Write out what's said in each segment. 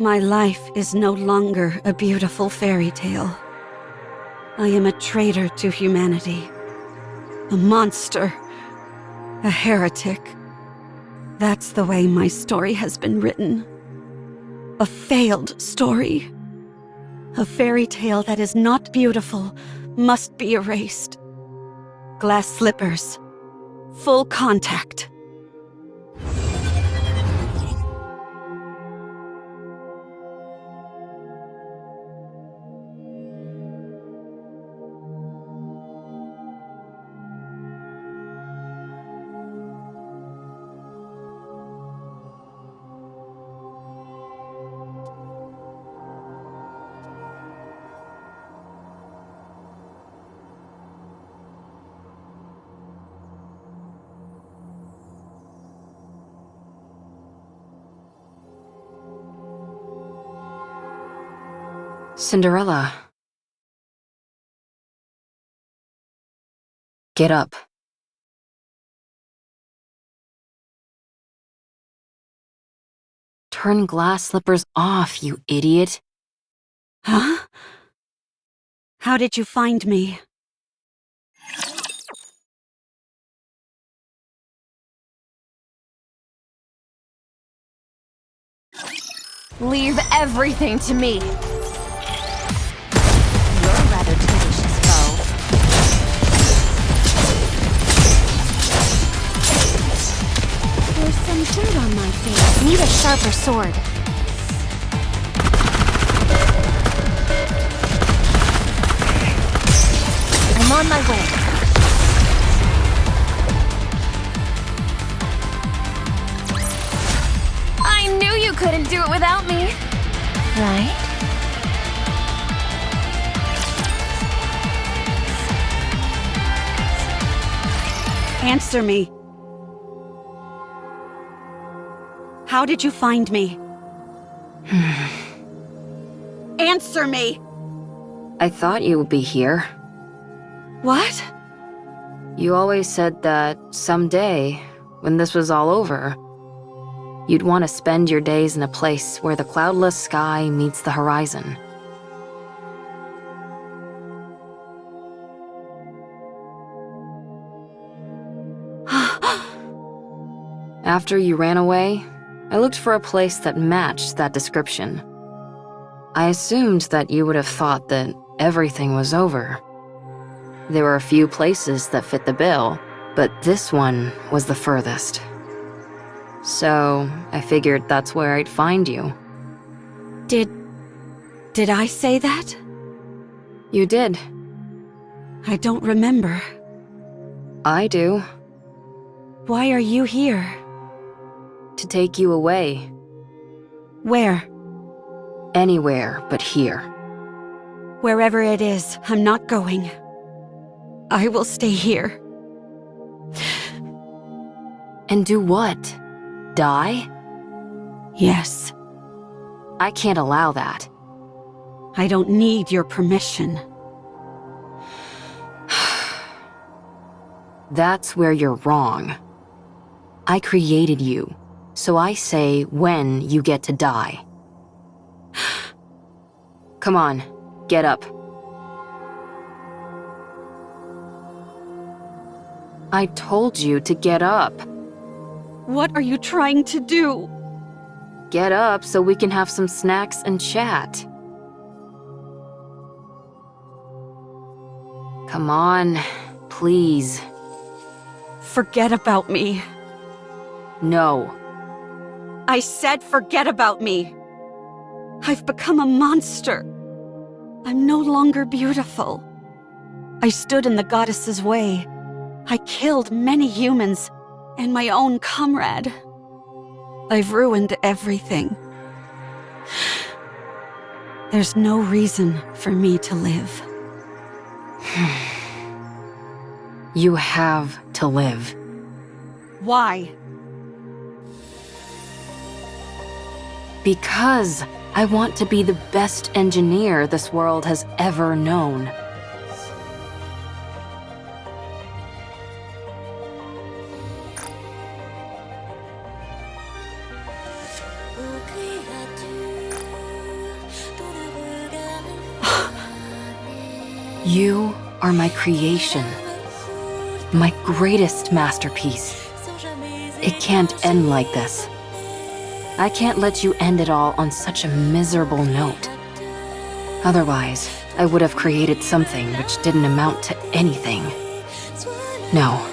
My life is no longer a beautiful fairy tale. I am a traitor to humanity. A monster. A heretic. That's the way my story has been written. A failed story. A fairy tale that is not beautiful must be erased. Glass slippers. Full contact. Cinderella. Get up. Turn glass slippers off, you idiot. Huh? How did you find me? Leave everything to me. You're a rather tenacious foe. There's some dirt on my face. Need a sharper sword. I'm on my way. I knew you couldn't do it without me. Right? Answer me. How did you find me? Answer me! I thought you would be here. What? You always said that someday, when this was all over, you'd want to spend your days in a place where the cloudless sky meets the horizon. After you ran away, I looked for a place that matched that description. I assumed that you would have thought that everything was over. There were a few places that fit the bill, but this one was the furthest. So, I figured that's where I'd find you. Did I say that? You did. I don't remember. I do. Why are you here? To take you away. Where? Anywhere but here. Wherever it is, I'm not going. I will stay here. And do what? Die? Yes. I can't allow that. I don't need your permission. That's where you're wrong. I created you, so I say when you get to die. Come on, get up. I told you to get up. What are you trying to do? Get up so we can have some snacks and chat. Come on, please. Forget about me. No. I said forget about me. I've become a monster. I'm no longer beautiful. I stood in the goddess's way. I killed many humans and my own comrade. I've ruined everything. There's no reason for me to live. You have to live. Why? Because I want to be the best engineer this world has ever known. You are my creation, my greatest masterpiece. It can't end like this. I can't let you end it all on such a miserable note. Otherwise, I would have created something which didn't amount to anything. No,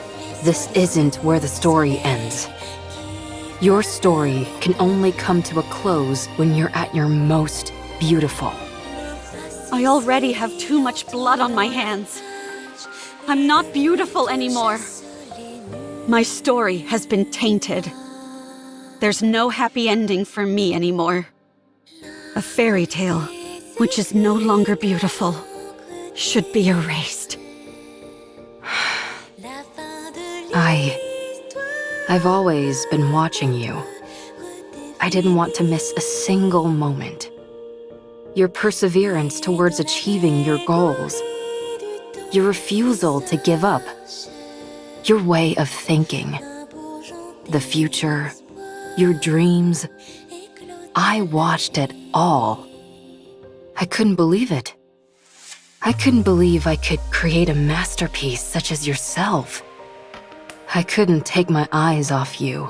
this isn't where the story ends. Your story can only come to a close when you're at your most beautiful. I already have too much blood on my hands. I'm not beautiful anymore. My story has been tainted. There's no happy ending for me anymore. A fairy tale, which is no longer beautiful, should be erased. I've always been watching you. I didn't want to miss a single moment. Your perseverance towards achieving your goals. Your refusal to give up. Your way of thinking. The future. Your dreams. I watched it all. I couldn't believe it. I couldn't believe I could create a masterpiece such as yourself. I couldn't take my eyes off you.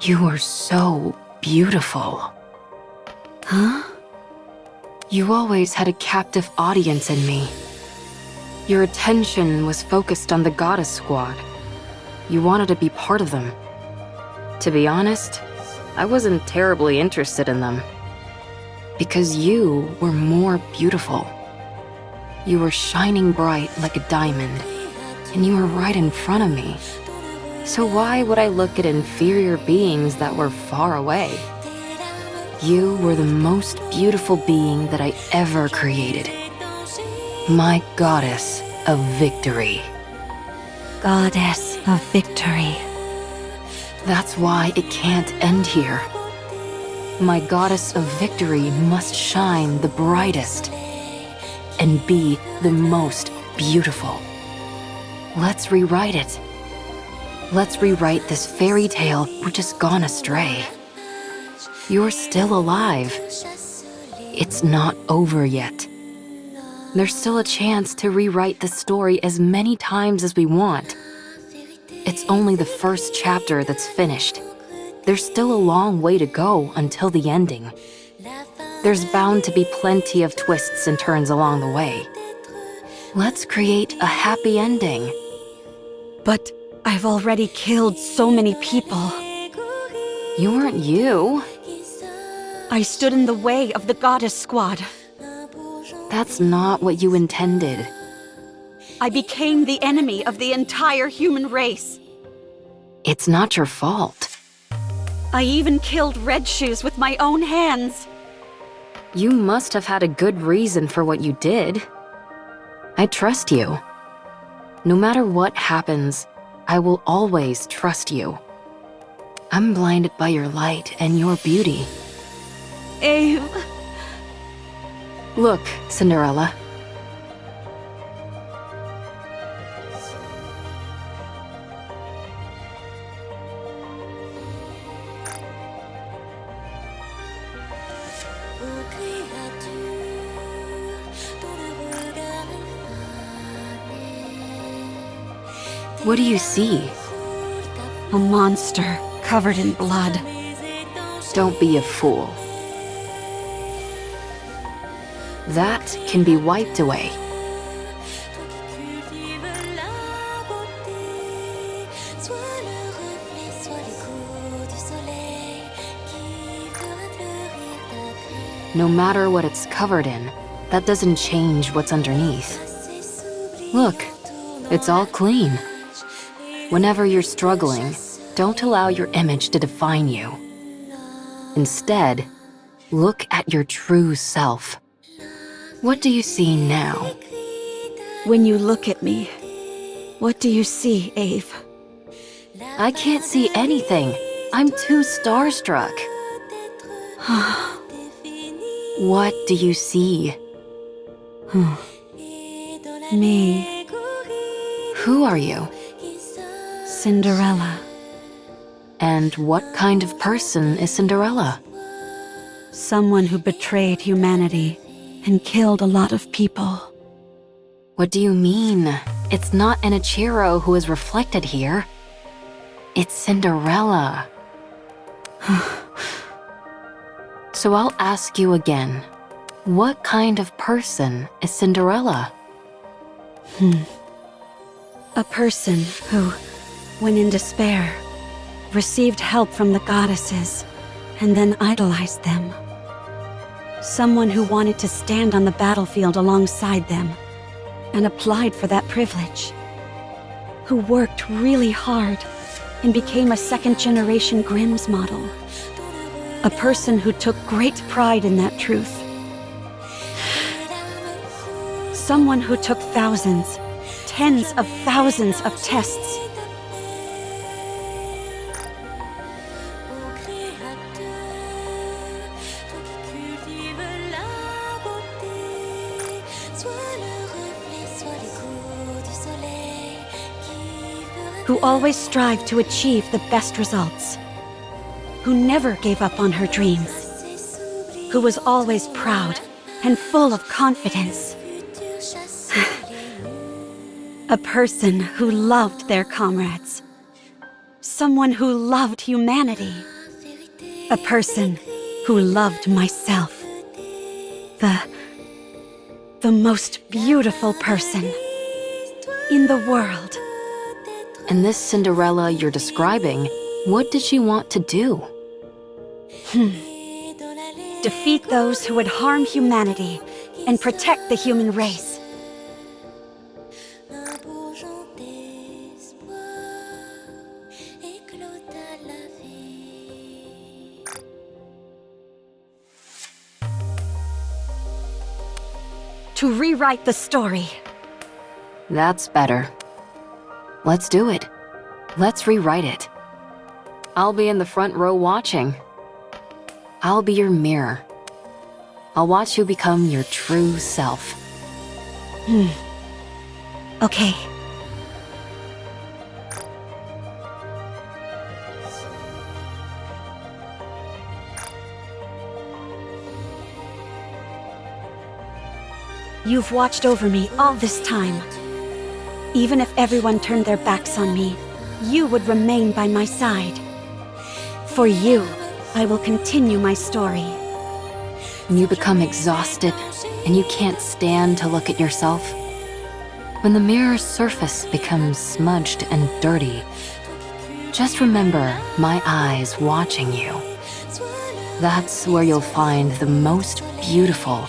You are so beautiful. Huh? You always had a captive audience in me. Your attention was focused on the goddess squad. You wanted to be part of them. To be honest, I wasn't terribly interested in them. Because you were more beautiful. You were shining bright like a diamond, and you were right in front of me. So why would I look at inferior beings that were far away? You were the most beautiful being that I ever created. My goddess of victory. Goddess of victory. That's why it can't end here. My goddess of victory must shine the brightest and be the most beautiful. Let's rewrite it. Let's rewrite this fairy tale which has gone astray. You're still alive. It's not over yet. There's still a chance to rewrite the story as many times as we want. It's only the first chapter that's finished. There's still a long way to go until the ending. There's bound to be plenty of twists and turns along the way. Let's create a happy ending. But I've already killed so many people. You weren't you. I stood in the way of the goddess squad. That's not what you intended. I became the enemy of the entire human race. It's not your fault. I even killed Red Shoes with my own hands. You must have had a good reason for what you did. I trust you. No matter what happens, I will always trust you. I'm blinded by your light and your beauty. Ave. Look, Cinderella. What do you see? A monster covered in blood. Don't be a fool. That can be wiped away. No matter what it's covered in, that doesn't change what's underneath. Look, it's all clean. Whenever you're struggling, don't allow your image to define you. Instead, look at your true self. What do you see now? When you look at me, what do you see, Ave? I can't see anything. I'm too starstruck. What do you see? Me, Who are you? Cinderella. And what kind of person is Cinderella? Someone who betrayed humanity and killed a lot of people. What do you mean? It's not an Ichiro who is reflected here. It's Cinderella. So I'll ask you again. What kind of person is Cinderella? A person who, when in despair, received help from the goddesses and then idolized them. Someone who wanted to stand on the battlefield alongside them and applied for that privilege. Who worked really hard and became a second-generation Grimm's model. A person who took great pride in that truth. Someone who took thousands, tens of thousands of tests. Who always strived to achieve the best results. Who never gave up on her dreams. Who was always proud and full of confidence. A person who loved their comrades. Someone who loved humanity. A person who loved myself. The most beautiful person in the world. And this Cinderella you're describing, what did she want to do? Defeat those who would harm humanity and protect the human race. To rewrite the story. That's better. Let's do it. Let's rewrite it. I'll be in the front row watching. I'll be your mirror. I'll watch you become your true self. Okay. You've watched over me all this time. Even if everyone turned their backs on me, you would remain by my side. For you, I will continue my story. When you become exhausted and you can't stand to look at yourself, when the mirror's surface becomes smudged and dirty, just remember my eyes watching you. That's where you'll find the most beautiful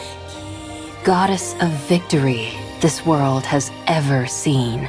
goddess of victory this world has ever seen.